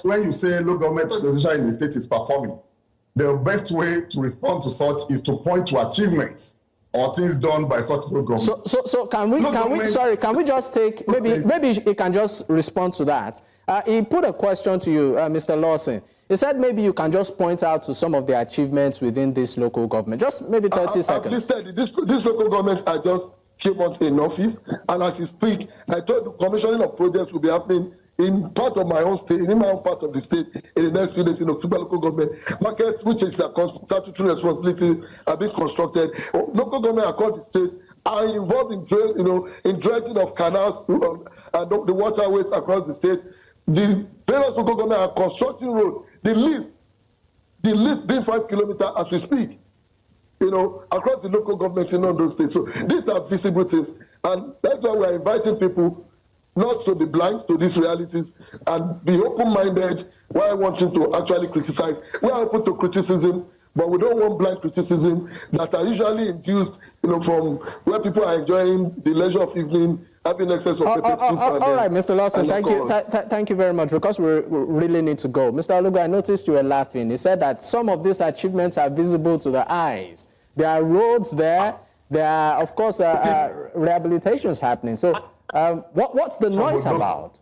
when you say local government organization in the state is performing, the best way to respond to such is to point to achievements or things done by such local government. So can we just take, maybe you can just respond to that. He put a question to you, Mr. Lawson. He said maybe you can just point out to some of the achievements within this local government. Just maybe 30 seconds. I've listed these local governments are just few months in office, and as you speak, I told the commissioning of projects will be happening in part of my own state, in my own part of the state, in the next few days in October. Local government markets, which is their statutory responsibility, are being constructed. Local government across the state are involved in dredging of canals and the waterways across the state. The various local government are constructing roads. The least being 5 kilometers as we speak, across the local government in Ondo State. So these are visible things, and that's why we're inviting people not to be blind to these realities and be open-minded while wanting to actually criticize. We are open to criticism, but we don't want blind criticism that are usually induced, from where people are enjoying the leisure of evening, having excess of pepper. All right, Mr. Lawson, thank you very much, because we really need to go. Mr. Oluga, I noticed you were laughing. He said that some of these achievements are visible to the eyes. There are roads there. There are, of course, rehabilitations happening. So what's the noise about?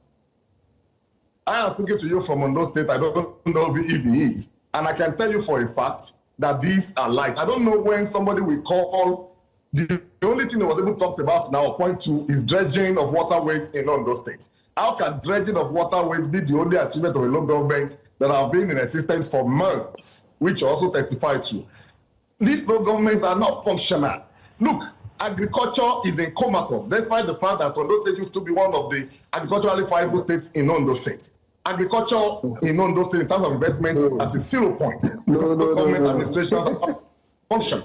I am speaking to you from Ondo State. I don't know if he is. And I can tell you for a fact that these are lies. I don't know when somebody will call. The only thing they was able to talk about now, point to, is dredging of waterways in Ondo State. How can dredging of waterways be the only achievement of a local government that have been in existence for months, which also testify to? These local governments are not functional. Look, agriculture is in comatose, despite the fact that Ondo State used to be one of the agriculturally viable states in Ondo State. Agriculture in Ondo State, in terms of investment, at a 0 point. Government administrations are function.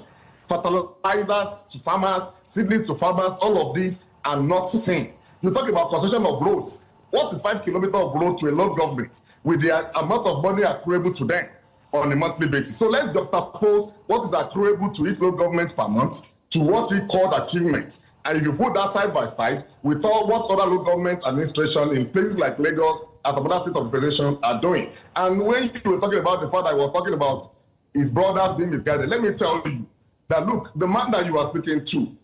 Fertilizers to farmers, seedlings to farmers, all of these are not seen. You talk about construction of roads. What is 5 kilometers of road to a local government with the amount of money accruable to them on a monthly basis? So let's juxtapose what is accruable to each local government per month to what he called achievement. And if you put that side by side with all what other local government administration in places like Lagos and some other state of the federation are doing. And when you were talking about the fact I was talking about his brothers being misguided, let me tell you that, look, the man that you are speaking to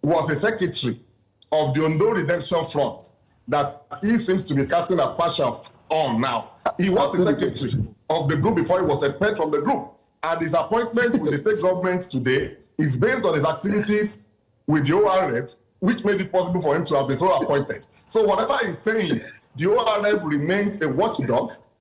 was a secretary of the Ondo Redemption Front that he seems to be casting aspersion on now. He was a secretary of the group before he was expelled from the group. And his appointment with the state government today is based on his activities with the ORF, which made it possible for him to have been so appointed. So whatever he's saying, the ORF remains a watchdog